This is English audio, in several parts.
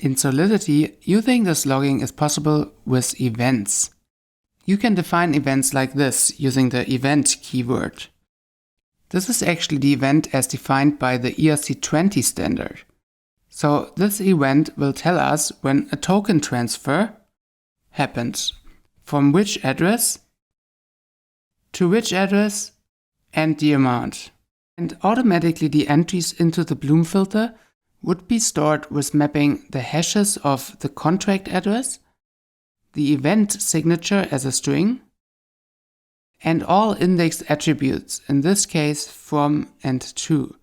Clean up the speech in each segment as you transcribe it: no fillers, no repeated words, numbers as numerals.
In Solidity, using this logging is possible with events. You can define events like this using the event keyword. This is actually the event as defined by the ERC20 standard. So this event will tell us when a token transfer happens, from which address, to which address, and the amount. And automatically the entries into the Bloom filter would be stored with mapping the hashes of the contract address, the event signature as a string, and all indexed attributes, in this case from and to.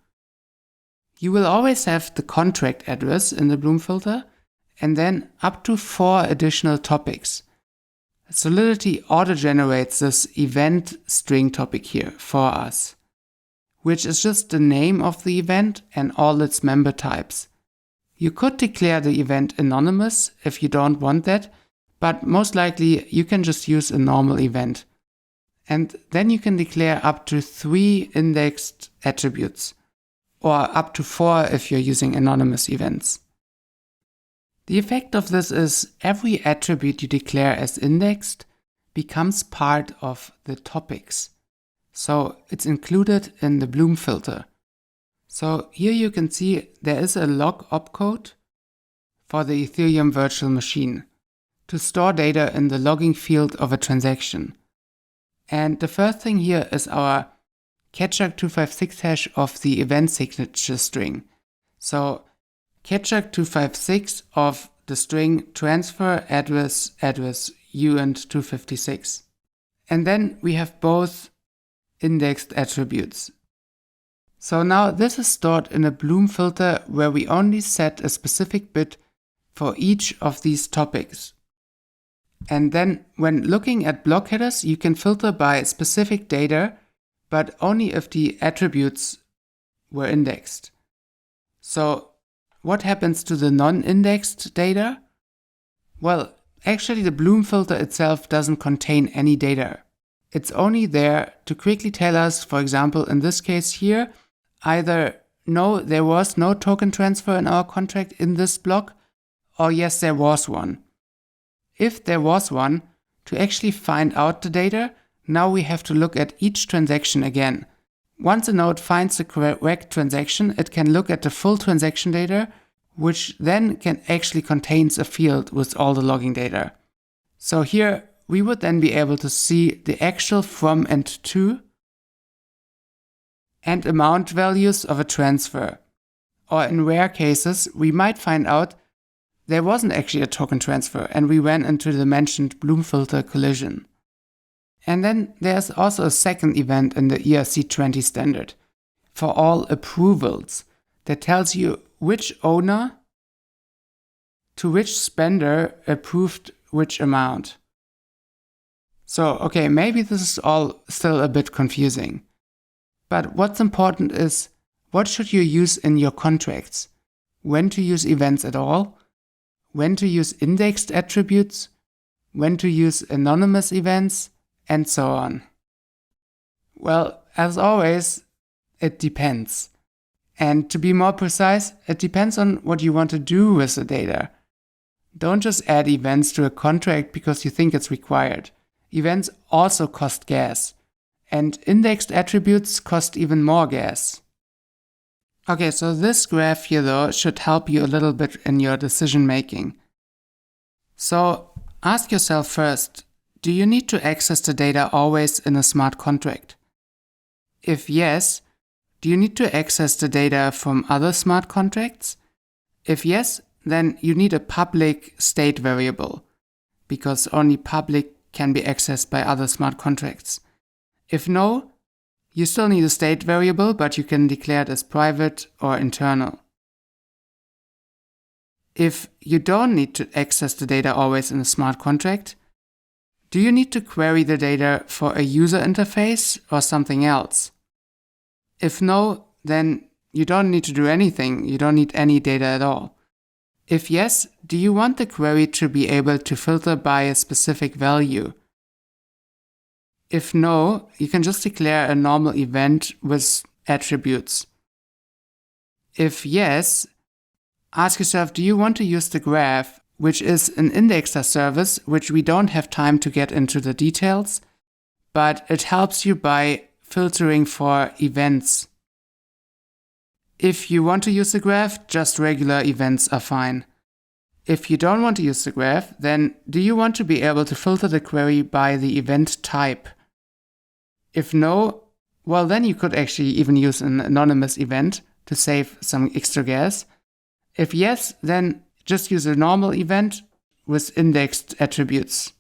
You will always have the contract address in the Bloom filter, and then up to 4 additional topics. Solidity auto-generates this event string topic here for us, which is just the name of the event and all its member types. You could declare the event anonymous if you don't want that, but most likely you can just use a normal event. And then you can declare up to 3 indexed attributes, or up to 4 if you're using anonymous events. The effect of this is every attribute you declare as indexed becomes part of the topics. So it's included in the Bloom filter. So here you can see there is a log opcode for the Ethereum virtual machine to store data in the logging field of a transaction. And the first thing here is our catchuck256 hash of the event signature string. So catchuck256 of the string transfer address uint 256. And then we have both indexed attributes. So now this is stored in a Bloom filter where we only set a specific bit for each of these topics. And then when looking at block headers, you can filter by specific data, but only if the attributes were indexed. So what happens to the non-indexed data? Well, actually the Bloom filter itself doesn't contain any data. It's only there to quickly tell us, for example, in this case here, either no, there was no token transfer in our contract in this block, or yes, there was one. If there was one, to actually find out the data, now we have to look at each transaction again. Once a node finds the correct transaction, it can look at the full transaction data, which then actually contains a field with all the logging data. So here we would then be able to see the actual from and to and amount values of a transfer. Or in rare cases, we might find out there wasn't actually a token transfer and we ran into the mentioned Bloom filter collision. And then there's also a second event in the ERC20 standard for all approvals that tells you which owner to which spender approved which amount. So, okay, maybe this is all still a bit confusing. But what's important is what should you use in your contracts? When to use events at all? When to use indexed attributes? When to use anonymous events? And so on. Well, as always, it depends. And to be more precise, it depends on what you want to do with the data. Don't just add events to a contract because you think it's required. Events also cost gas. And indexed attributes cost even more gas. Okay, so this graph here though should help you a little bit in your decision making. So ask yourself first, do you need to access the data always in a smart contract? If yes, do you need to access the data from other smart contracts? If yes, then you need a public state variable, because only public can be accessed by other smart contracts. If no, you still need a state variable, but you can declare it as private or internal. If you don't need to access the data always in a smart contract, do you need to query the data for a user interface or something else? If no, then you don't need to do anything. You don't need any data at all. If yes, do you want the query to be able to filter by a specific value? If no, you can just declare a normal event with attributes. If yes, ask yourself, do you want to use the graph, which is an indexer service, which we don't have time to get into the details, but it helps you by filtering for events. If you want to use the graph, just regular events are fine. If you don't want to use the graph, then do you want to be able to filter the query by the event type? If no, well, then you could actually even use an anonymous event to save some extra gas. If yes, then just use a normal event with indexed attributes.